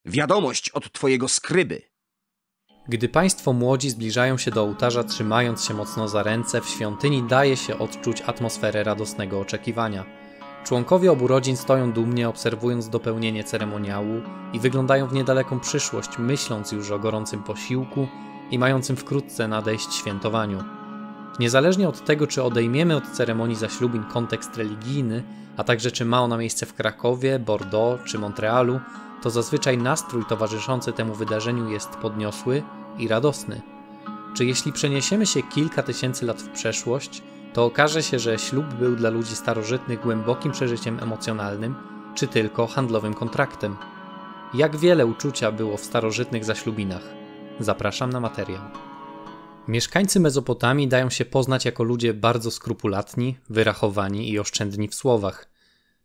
Wiadomość od twojego skryby. Gdy państwo młodzi zbliżają się do ołtarza, trzymając się mocno za ręce, w świątyni daje się odczuć atmosferę radosnego oczekiwania. Członkowie obu rodzin stoją dumnie, obserwując dopełnienie ceremoniału i wyglądają w niedaleką przyszłość, myśląc już o gorącym posiłku i mającym wkrótce nadejść świętowaniu. Niezależnie od tego, czy odejmiemy od ceremonii zaślubin kontekst religijny, a także czy ma ona miejsce w Krakowie, Bordeaux czy Montrealu, to zazwyczaj nastrój towarzyszący temu wydarzeniu jest podniosły i radosny. Czy jeśli przeniesiemy się kilka tysięcy lat w przeszłość, to okaże się, że ślub był dla ludzi starożytnych głębokim przeżyciem emocjonalnym, czy tylko handlowym kontraktem? Jak wiele uczucia było w starożytnych zaślubinach? Zapraszam na materiał. Mieszkańcy Mezopotamii dają się poznać jako ludzie bardzo skrupulatni, wyrachowani i oszczędni w słowach.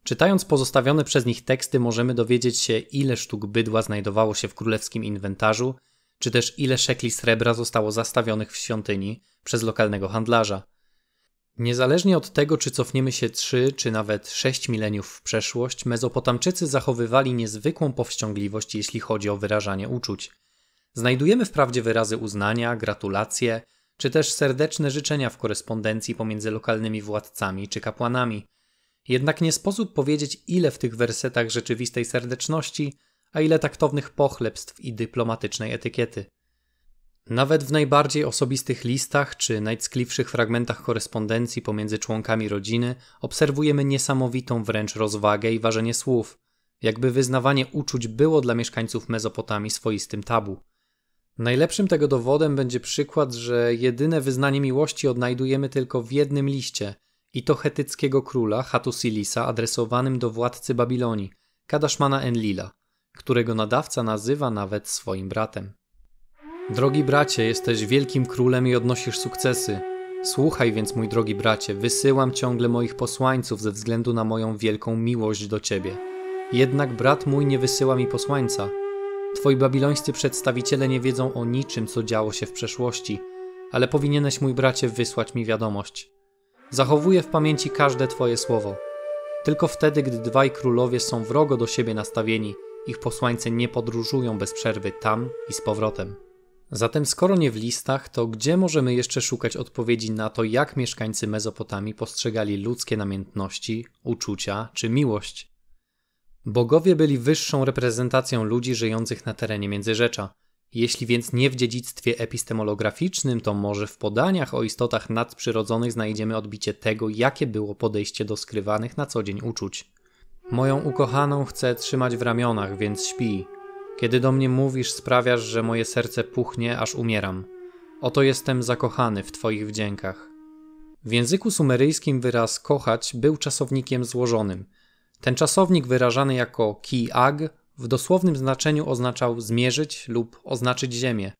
Czytając pozostawione przez nich teksty możemy dowiedzieć się, ile sztuk bydła znajdowało się w królewskim inwentarzu, czy też ile szekli srebra zostało zastawionych w świątyni przez lokalnego handlarza. Niezależnie od tego, czy cofniemy się 3 czy nawet 6 mileniów w przeszłość, Mezopotamczycy zachowywali niezwykłą powściągliwość, jeśli chodzi o wyrażanie uczuć. Znajdujemy wprawdzie wyrazy uznania, gratulacje, czy też serdeczne życzenia w korespondencji pomiędzy lokalnymi władcami czy kapłanami. Jednak nie sposób powiedzieć, ile w tych wersetach rzeczywistej serdeczności, a ile taktownych pochlebstw i dyplomatycznej etykiety. Nawet w najbardziej osobistych listach czy najckliwszych fragmentach korespondencji pomiędzy członkami rodziny obserwujemy niesamowitą wręcz rozwagę i ważenie słów, jakby wyznawanie uczuć było dla mieszkańców Mezopotamii swoistym tabu. Najlepszym tego dowodem będzie przykład, że jedyne wyznanie miłości odnajdujemy tylko w jednym liście, i to chetyckiego króla Hatusilisa adresowanym do władcy Babilonii, Kadaszmana Enlila, którego nadawca nazywa nawet swoim bratem. Drogi bracie, jesteś wielkim królem i odnosisz sukcesy. Słuchaj więc, mój drogi bracie, wysyłam ciągle moich posłańców ze względu na moją wielką miłość do ciebie. Jednak brat mój nie wysyła mi posłańca. Twoi babilońscy przedstawiciele nie wiedzą o niczym, co działo się w przeszłości, ale powinieneś, mój bracie, wysłać mi wiadomość. Zachowuję w pamięci każde twoje słowo. Tylko wtedy, gdy dwaj królowie są wrogo do siebie nastawieni, ich posłańcy nie podróżują bez przerwy tam i z powrotem. Zatem skoro nie w listach, to gdzie możemy jeszcze szukać odpowiedzi na to, jak mieszkańcy Mezopotamii postrzegali ludzkie namiętności, uczucia czy miłość? Bogowie byli wyższą reprezentacją ludzi żyjących na terenie Międzyrzecza. Jeśli więc nie w dziedzictwie epistemolograficznym, to może w podaniach o istotach nadprzyrodzonych znajdziemy odbicie tego, jakie było podejście do skrywanych na co dzień uczuć. Moją ukochaną chcę trzymać w ramionach, więc śpi. Kiedy do mnie mówisz, sprawiasz, że moje serce puchnie, aż umieram. Oto jestem zakochany w twoich wdziękach. W języku sumeryjskim wyraz kochać był czasownikiem złożonym. Ten czasownik wyrażany jako ki-ag w dosłownym znaczeniu oznaczał zmierzyć lub oznaczyć ziemię.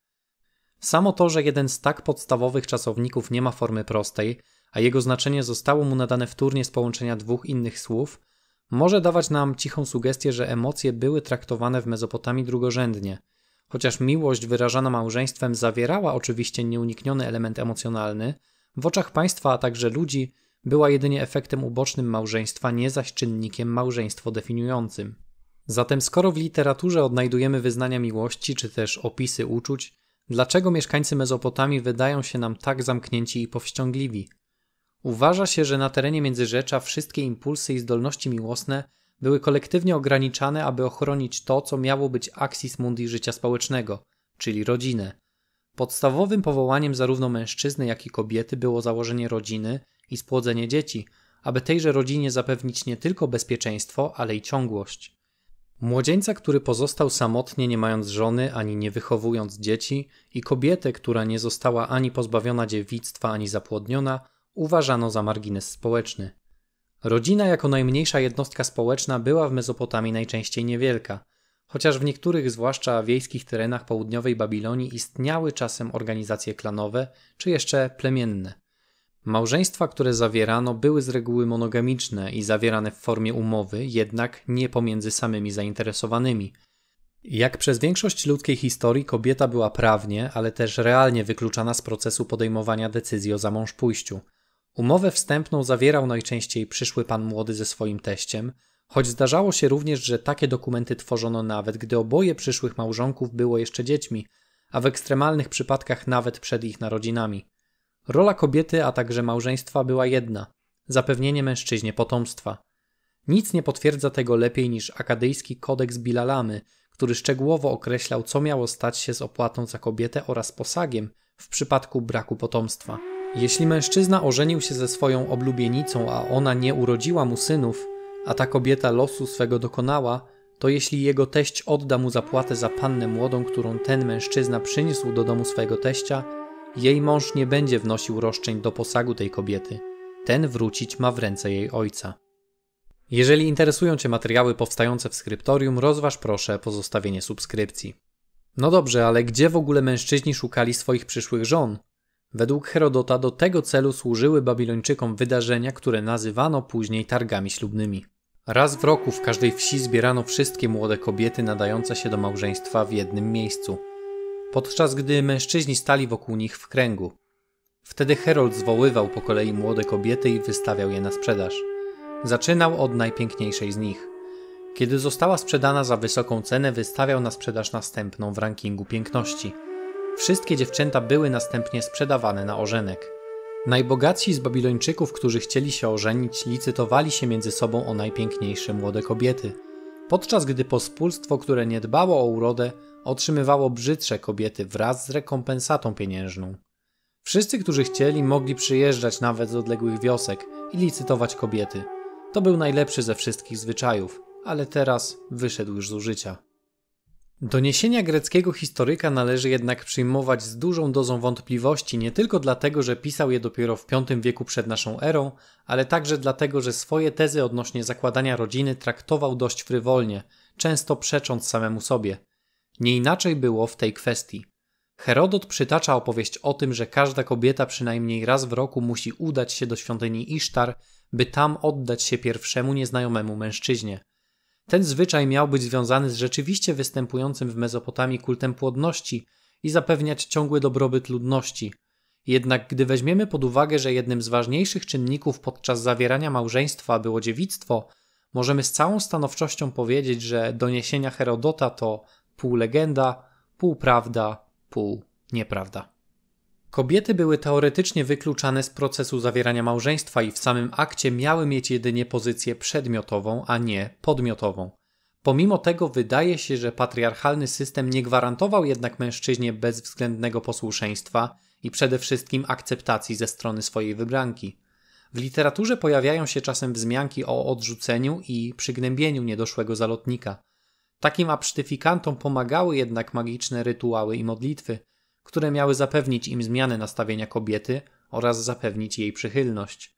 Samo to, że jeden z tak podstawowych czasowników nie ma formy prostej, a jego znaczenie zostało mu nadane wtórnie z połączenia dwóch innych słów, może dawać nam cichą sugestię, że emocje były traktowane w Mezopotamii drugorzędnie. Chociaż miłość wyrażana małżeństwem zawierała oczywiście nieunikniony element emocjonalny, w oczach państwa, a także ludzi była jedynie efektem ubocznym małżeństwa, nie zaś czynnikiem małżeństwo definiującym. Zatem skoro w literaturze odnajdujemy wyznania miłości czy też opisy uczuć, dlaczego mieszkańcy Mezopotamii wydają się nam tak zamknięci i powściągliwi? Uważa się, że na terenie Międzyrzecza wszystkie impulsy i zdolności miłosne były kolektywnie ograniczane, aby ochronić to, co miało być axis mundi życia społecznego, czyli rodzinę. Podstawowym powołaniem zarówno mężczyzny, jak i kobiety było założenie rodziny i spłodzenie dzieci, aby tejże rodzinie zapewnić nie tylko bezpieczeństwo, ale i ciągłość. Młodzieńca, który pozostał samotnie, nie mając żony, ani nie wychowując dzieci, i kobietę, która nie została ani pozbawiona dziewictwa, ani zapłodniona, uważano za margines społeczny. Rodzina jako najmniejsza jednostka społeczna była w Mezopotamii najczęściej niewielka, chociaż w niektórych, zwłaszcza wiejskich terenach południowej Babilonii istniały czasem organizacje klanowe, czy jeszcze plemienne. Małżeństwa, które zawierano, były z reguły monogamiczne i zawierane w formie umowy, jednak nie pomiędzy samymi zainteresowanymi. Jak przez większość ludzkiej historii, kobieta była prawnie, ale też realnie wykluczana z procesu podejmowania decyzji o zamążpójściu. Umowę wstępną zawierał najczęściej przyszły pan młody ze swoim teściem, Choć zdarzało się również, że takie dokumenty tworzono nawet, gdy oboje przyszłych małżonków było jeszcze dziećmi, a w ekstremalnych przypadkach nawet przed ich narodzinami. Rola kobiety, a także małżeństwa była jedna – zapewnienie mężczyźnie potomstwa. Nic nie potwierdza tego lepiej niż akadyjski kodeks Bilalamy, który szczegółowo określał, co miało stać się z opłatą za kobietę oraz posagiem w przypadku braku potomstwa. Jeśli mężczyzna ożenił się ze swoją oblubienicą, a ona nie urodziła mu synów, a ta kobieta losu swego dokonała, to jeśli jego teść odda mu zapłatę za pannę młodą, którą ten mężczyzna przyniósł do domu swojego teścia, jej mąż nie będzie wnosił roszczeń do posagu tej kobiety. Ten wrócić ma w ręce jej ojca. Jeżeli interesują Cię materiały powstające w skryptorium, rozważ proszę pozostawienie subskrypcji. No dobrze, ale gdzie w ogóle mężczyźni szukali swoich przyszłych żon? Według Herodota do tego celu służyły Babilończykom wydarzenia, które nazywano później targami ślubnymi. Raz w roku w każdej wsi zbierano wszystkie młode kobiety nadające się do małżeństwa w jednym miejscu, podczas gdy mężczyźni stali wokół nich w kręgu. Wtedy Herold zwoływał po kolei młode kobiety i wystawiał je na sprzedaż. Zaczynał od najpiękniejszej z nich. Kiedy została sprzedana za wysoką cenę, wystawiał na sprzedaż następną w rankingu piękności. Wszystkie dziewczęta były następnie sprzedawane na ożenek. Najbogatsi z Babilończyków, którzy chcieli się ożenić, licytowali się między sobą o najpiękniejsze młode kobiety, podczas gdy pospólstwo, które nie dbało o urodę, otrzymywało brzydsze kobiety wraz z rekompensatą pieniężną. Wszyscy, którzy chcieli, mogli przyjeżdżać nawet z odległych wiosek i licytować kobiety. To był najlepszy ze wszystkich zwyczajów, ale teraz wyszedł już z użycia. Doniesienia greckiego historyka należy jednak przyjmować z dużą dozą wątpliwości, nie tylko dlatego, że pisał je dopiero w V wieku przed naszą erą, ale także dlatego, że swoje tezy odnośnie zakładania rodziny traktował dość frywolnie, często przecząc samemu sobie. Nie inaczej było w tej kwestii. Herodot przytacza opowieść o tym, że każda kobieta przynajmniej raz w roku musi udać się do świątyni Isztar, by tam oddać się pierwszemu nieznajomemu mężczyźnie. Ten zwyczaj miał być związany z rzeczywiście występującym w Mezopotamii kultem płodności i zapewniać ciągły dobrobyt ludności. Jednak gdy weźmiemy pod uwagę, że jednym z ważniejszych czynników podczas zawierania małżeństwa było dziewictwo, możemy z całą stanowczością powiedzieć, że doniesienia Herodota to pół legenda, pół prawda, pół nieprawda. Kobiety były teoretycznie wykluczane z procesu zawierania małżeństwa i w samym akcie miały mieć jedynie pozycję przedmiotową, a nie podmiotową. Pomimo tego wydaje się, że patriarchalny system nie gwarantował jednak mężczyźnie bezwzględnego posłuszeństwa i przede wszystkim akceptacji ze strony swojej wybranki. W literaturze pojawiają się czasem wzmianki o odrzuceniu i przygnębieniu niedoszłego zalotnika. Takim absztyfikantom pomagały jednak magiczne rytuały i modlitwy, które miały zapewnić im zmianę nastawienia kobiety oraz zapewnić jej przychylność.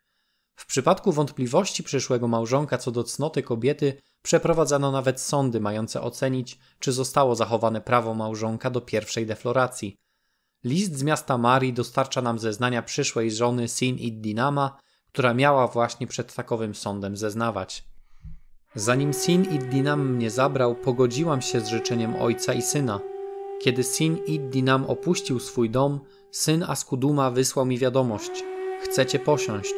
W przypadku wątpliwości przyszłego małżonka co do cnoty kobiety przeprowadzano nawet sądy mające ocenić, czy zostało zachowane prawo małżonka do pierwszej defloracji. List z miasta Marii dostarcza nam zeznania przyszłej żony Sin-id-Dinama, która miała właśnie przed takowym sądem zeznawać. Zanim Sin-id-Dinam mnie zabrał, pogodziłam się z życzeniem ojca i syna. Kiedy Sin-id-Dinam opuścił swój dom, syn Askuduma wysłał mi wiadomość. Chcecie posiąść.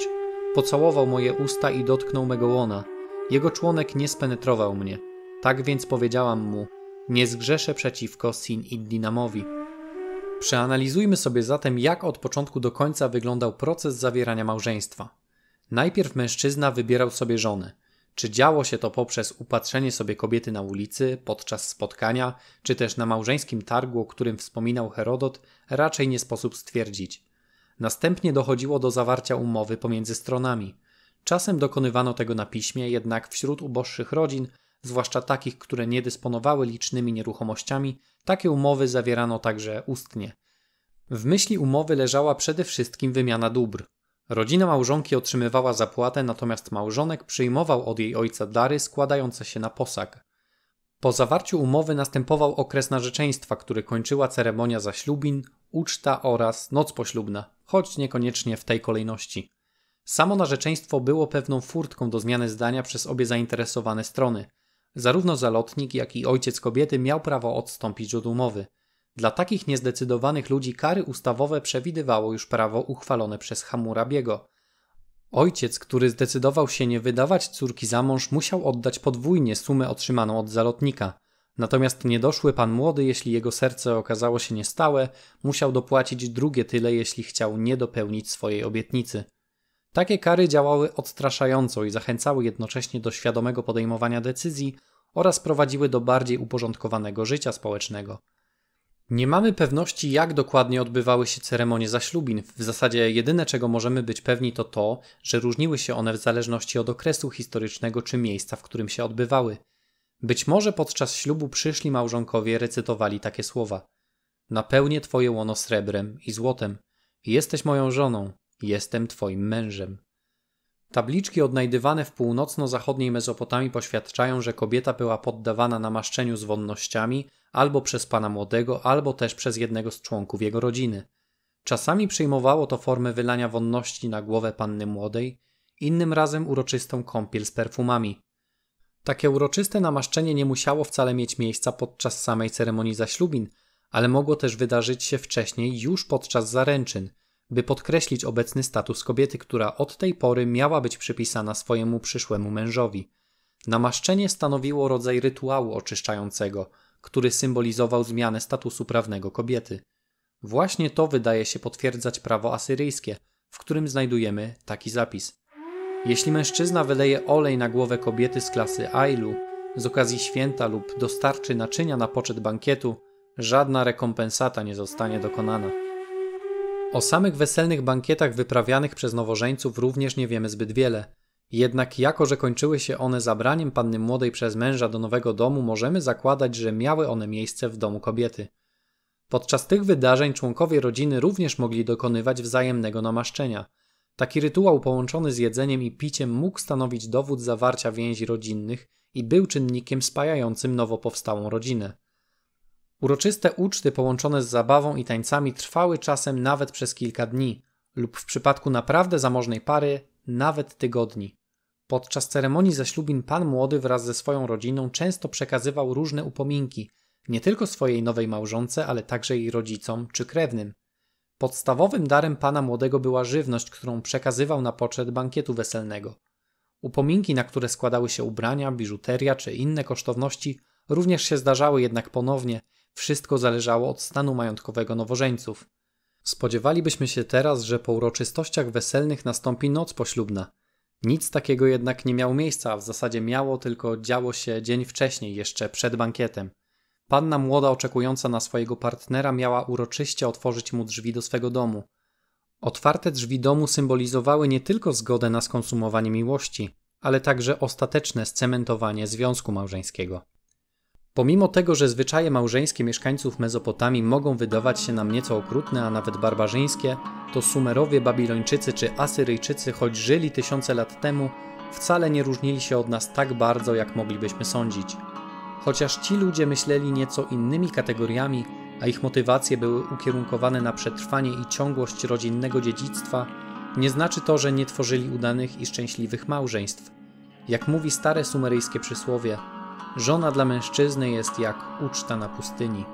Pocałował moje usta i dotknął mego łona. Jego członek nie spenetrował mnie. Tak więc powiedziałam mu, nie zgrzeszę przeciwko Sin-id-Dinamowi. Przeanalizujmy sobie zatem, jak od początku do końca wyglądał proces zawierania małżeństwa. Najpierw mężczyzna wybierał sobie żonę. Czy działo się to poprzez upatrzenie sobie kobiety na ulicy, podczas spotkania, czy też na małżeńskim targu, o którym wspominał Herodot, raczej nie sposób stwierdzić. Następnie dochodziło do zawarcia umowy pomiędzy stronami. Czasem dokonywano tego na piśmie, jednak wśród uboższych rodzin, zwłaszcza takich, które nie dysponowały licznymi nieruchomościami, takie umowy zawierano także ustnie. W myśli umowy leżała przede wszystkim wymiana dóbr. Rodzina małżonki otrzymywała zapłatę, natomiast małżonek przyjmował od jej ojca dary składające się na posag. Po zawarciu umowy następował okres narzeczeństwa, który kończyła ceremonia zaślubin, uczta oraz noc poślubna, choć niekoniecznie w tej kolejności. Samo narzeczeństwo było pewną furtką do zmiany zdania przez obie zainteresowane strony. Zarówno zalotnik, jak i ojciec kobiety miał prawo odstąpić od umowy. Dla takich niezdecydowanych ludzi kary ustawowe przewidywało już prawo uchwalone przez Hammurabiego. Ojciec, który zdecydował się nie wydawać córki za mąż, musiał oddać podwójnie sumę otrzymaną od zalotnika. Natomiast niedoszły pan młody, jeśli jego serce okazało się niestałe, musiał dopłacić drugie tyle, jeśli chciał nie dopełnić swojej obietnicy. Takie kary działały odstraszająco i zachęcały jednocześnie do świadomego podejmowania decyzji oraz prowadziły do bardziej uporządkowanego życia społecznego. Nie mamy pewności, jak dokładnie odbywały się ceremonie zaślubin. W zasadzie jedyne, czego możemy być pewni, to to, że różniły się one w zależności od okresu historycznego czy miejsca, w którym się odbywały. Być może podczas ślubu przyszli małżonkowie recytowali takie słowa: napełnię twoje łono srebrem i złotem, jesteś moją żoną, jestem twoim mężem. Tabliczki odnajdywane w północno-zachodniej Mezopotamii poświadczają, że kobieta była poddawana namaszczeniu z wonnościami albo przez pana młodego, albo też przez jednego z członków jego rodziny. Czasami przyjmowało to formę wylania wonności na głowę panny młodej, innym razem uroczystą kąpiel z perfumami. Takie uroczyste namaszczenie nie musiało wcale mieć miejsca podczas samej ceremonii zaślubin, ale mogło też wydarzyć się wcześniej, już podczas zaręczyn, by podkreślić obecny status kobiety, która od tej pory miała być przypisana swojemu przyszłemu mężowi. Namaszczenie stanowiło rodzaj rytuału oczyszczającego, który symbolizował zmianę statusu prawnego kobiety. Właśnie to wydaje się potwierdzać prawo asyryjskie, w którym znajdujemy taki zapis. Jeśli mężczyzna wyleje olej na głowę kobiety z klasy Ailu z okazji święta lub dostarczy naczynia na poczet bankietu, żadna rekompensata nie zostanie dokonana. O samych weselnych bankietach wyprawianych przez nowożeńców również nie wiemy zbyt wiele. Jednak jako, że kończyły się one zabraniem panny młodej przez męża do nowego domu, możemy zakładać, że miały one miejsce w domu kobiety. Podczas tych wydarzeń członkowie rodziny również mogli dokonywać wzajemnego namaszczenia. Taki rytuał połączony z jedzeniem i piciem mógł stanowić dowód zawarcia więzi rodzinnych i był czynnikiem spajającym nowo powstałą rodzinę. Uroczyste uczty połączone z zabawą i tańcami trwały czasem nawet przez kilka dni lub w przypadku naprawdę zamożnej pary nawet tygodni. Podczas ceremonii zaślubin pan młody wraz ze swoją rodziną często przekazywał różne upominki, nie tylko swojej nowej małżonce, ale także jej rodzicom czy krewnym. Podstawowym darem pana młodego była żywność, którą przekazywał na poczet bankietu weselnego. Upominki, na które składały się ubrania, biżuteria czy inne kosztowności, również się zdarzały, jednak ponownie wszystko zależało od stanu majątkowego nowożeńców. Spodziewalibyśmy się teraz, że po uroczystościach weselnych nastąpi noc poślubna. Nic takiego jednak nie miało miejsca, a w zasadzie tylko działo się dzień wcześniej, jeszcze przed bankietem. Panna młoda oczekująca na swojego partnera miała uroczyście otworzyć mu drzwi do swego domu. Otwarte drzwi domu symbolizowały nie tylko zgodę na skonsumowanie miłości, ale także ostateczne scementowanie związku małżeńskiego. Pomimo tego, że zwyczaje małżeńskie mieszkańców Mezopotamii mogą wydawać się nam nieco okrutne, a nawet barbarzyńskie, to Sumerowie, Babilończycy czy Asyryjczycy, choć żyli tysiące lat temu, wcale nie różnili się od nas tak bardzo, jak moglibyśmy sądzić. Chociaż ci ludzie myśleli nieco innymi kategoriami, a ich motywacje były ukierunkowane na przetrwanie i ciągłość rodzinnego dziedzictwa, nie znaczy to, że nie tworzyli udanych i szczęśliwych małżeństw. Jak mówi stare sumeryjskie przysłowie, żona dla mężczyzny jest jak uczta na pustyni.